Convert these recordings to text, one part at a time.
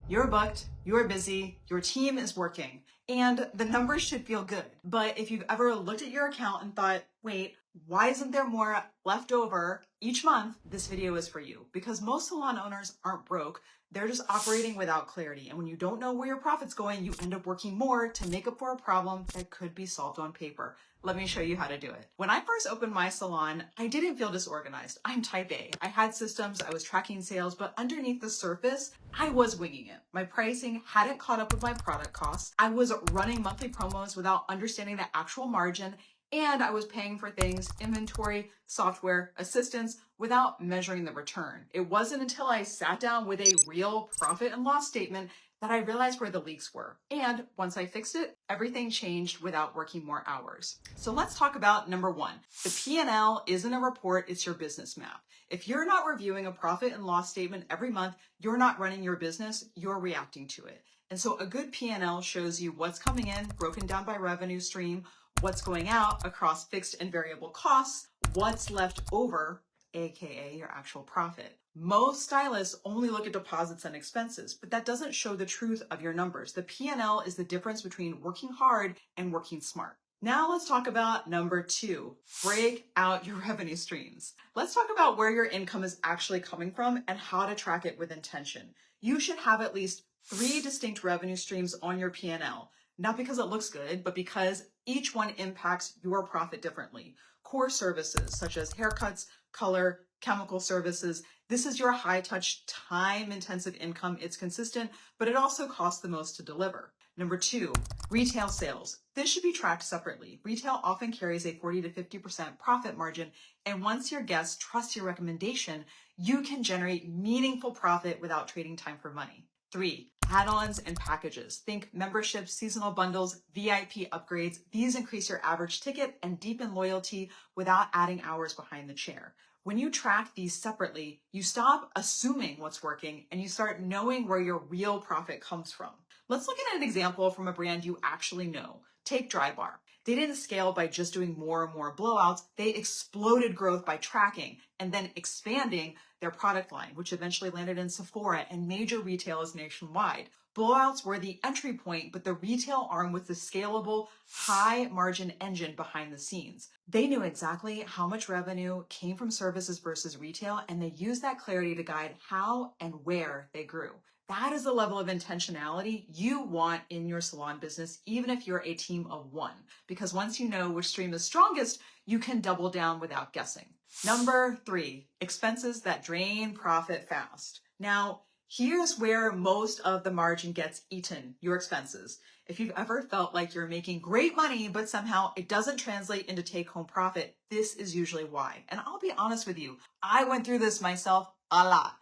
You're booked, you're busy, your team is working, and the numbers should feel good. But if you've ever looked at your account and thought, wait, why isn't there more left over each month? This video is for you, because most salon owners aren't broke. They're just operating without clarity. And when you don't know where your profit's going, you end up working more to make up for a problem that could be solved on paper. Let me show you how to do it. When I first opened my salon, I didn't feel disorganized. I'm type A. I had systems, I was tracking sales, but underneath the surface, I was winging it. My pricing hadn't caught up with my product costs. I was running monthly promos without understanding the actual margin, and I was paying for things, inventory, software, assistance, without measuring the return. It wasn't until I sat down with a real profit and loss statement that I realized where the leaks were. And once I fixed it, everything changed without working more hours. So let's talk about number one. The P&L isn't a report, it's your business map. If you're not reviewing a profit and loss statement every month, you're not running your business, you're reacting to it. And so a good P&L shows you what's coming in, broken down by revenue stream, what's going out across fixed and variable costs, what's left over, AKA your actual profit. Most stylists only look at deposits and expenses, but that doesn't show the truth of your numbers. The P&L is the difference between working hard and working smart. Now let's talk about number two, break out your revenue streams. Let's talk about where your income is actually coming from and how to track it with intention. You should have at least 3 distinct revenue streams on your P&L, not because it looks good, but because each one impacts your profit differently. Core services such as haircuts, color, chemical services. This is your high-touch, time-intensive income. It's consistent, but it also costs the most to deliver. Number two, retail sales. This should be tracked separately. Retail often carries a 40 to 50% profit margin, and once your guests trust your recommendation, you can generate meaningful profit without trading time for money. 3, add-ons and packages. Think memberships, seasonal bundles, VIP upgrades. These increase your average ticket and deepen loyalty without adding hours behind the chair. When you track these separately, you stop assuming what's working and you start knowing where your real profit comes from. Let's look at an example from a brand you actually know. Take Drybar. They didn't scale by just doing more and more blowouts. They exploded growth by tracking and then expanding their product line, which eventually landed in Sephora and major retailers nationwide. Blowouts were the entry point, but the retail arm was the scalable, high-margin engine behind the scenes. They knew exactly how much revenue came from services versus retail, and they used that clarity to guide how and where they grew. That is the level of intentionality you want in your salon business, even if you're a team of one. Because once you know which stream is strongest, you can double down without guessing. Number 3, expenses that drain profit fast. Now, here's where most of the margin gets eaten, your expenses. If you've ever felt like you're making great money, but somehow it doesn't translate into take-home profit, this is usually why. And I'll be honest with you, I went through this myself a lot.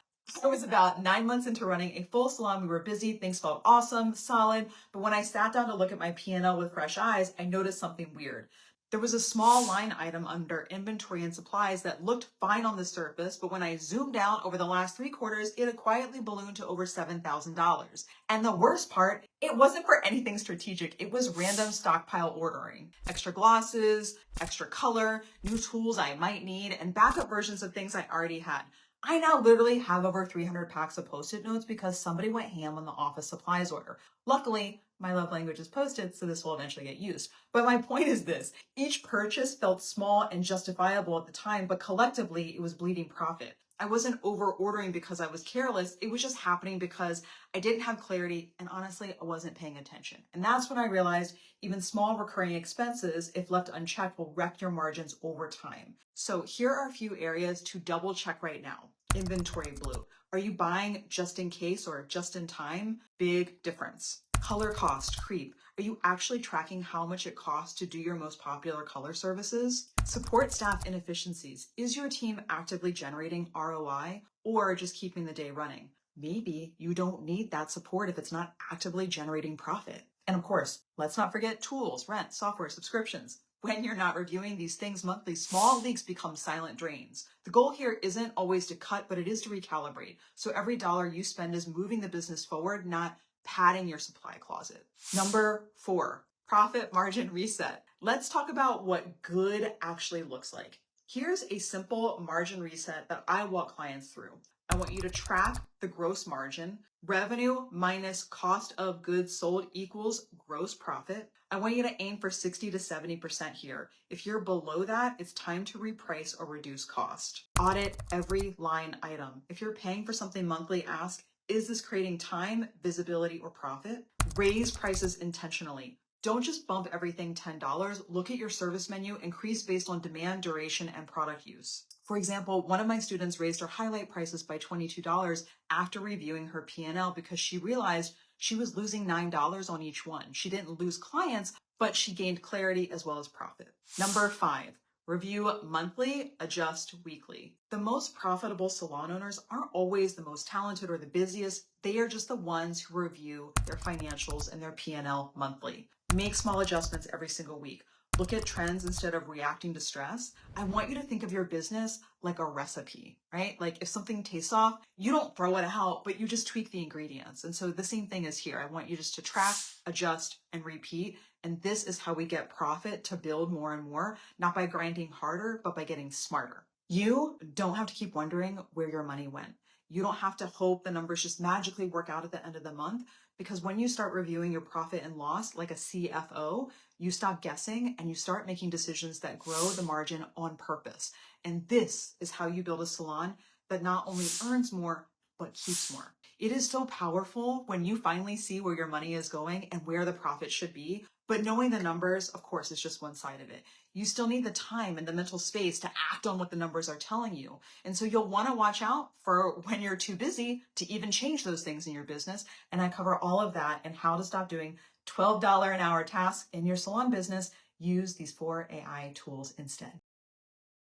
I was about 9 months into running a full salon. We were busy, things felt awesome, solid, but when I sat down to look at my P&L with fresh eyes, I noticed something weird. There was a small line item under inventory and supplies that looked fine on the surface, but when I zoomed out over the last 3 quarters, it had quietly ballooned to over $7,000. And the worst part, it wasn't for anything strategic. It was random stockpile ordering. Extra glosses, extra color, new tools I might need, and backup versions of things I already had. I now literally have over 300 packs of Post-it notes because somebody went ham on the office supplies order. Luckily, my love language is Post-it, so this will eventually get used. But my point is this, each purchase felt small and justifiable at the time, but collectively it was bleeding profit. I wasn't over ordering because I was careless. It was just happening because I didn't have clarity and honestly, I wasn't paying attention. And that's when I realized even small recurring expenses, if left unchecked, will wreck your margins over time. So here are a few areas to double check right now. Inventory blue. Are you buying just in case or just in time? Big difference. Color cost creep. Are you actually tracking how much it costs to do your most popular color services? Support staff inefficiencies. Is your team actively generating ROI or just keeping the day running? Maybe you don't need that support if it's not actively generating profit. And of course, let's not forget tools, rent, software, subscriptions. When you're not reviewing these things monthly, small leaks become silent drains. The goal here isn't always to cut, but it is to recalibrate. So every dollar you spend is moving the business forward, not padding your supply closet. Number 4, profit margin reset. Let's talk about what good actually looks like. Here's a simple margin reset that I walk clients through. I want you to track the gross margin. Revenue minus cost of goods sold equals gross profit. I want you to aim for 60 to 70% here. If you're below that, it's time to reprice or reduce cost. Audit every line item. If you're paying for something monthly, ask, is this creating time, visibility, or profit? Raise prices intentionally. Don't just bump everything $10. Look at your service menu, increase based on demand, duration, and product use. For example, one of my students raised her highlight prices by $22 after reviewing her P&L because she realized she was losing $9 on each one. She didn't lose clients, but she gained clarity as well as profit. Number 5, review monthly, adjust weekly. The most profitable salon owners aren't always the most talented or the busiest. They are just the ones who review their financials and their P&L monthly. Make small adjustments every single week. Look at trends instead of reacting to stress. I want you to think of your business like a recipe, right? Like if something tastes off, you don't throw it out, but you just tweak the ingredients. And so the same thing is here. I want you just to track, adjust, and repeat. And this is how we get profit to build more and more, not by grinding harder, but by getting smarter. You don't have to keep wondering where your money went. You don't have to hope the numbers just magically work out at the end of the month, because when you start reviewing your profit and loss like a CFO, you stop guessing and you start making decisions that grow the margin on purpose. And this is how you build a salon that not only earns more, but keeps more. It is so powerful when you finally see where your money is going and where the profit should be. But knowing the numbers, of course, is just one side of it. You still need the time and the mental space to act on what the numbers are telling you. And so you'll want to watch out for when you're too busy to even change those things in your business. And I cover all of that and how to stop doing $12 an hour tasks in your salon business. Use these 4 AI tools instead.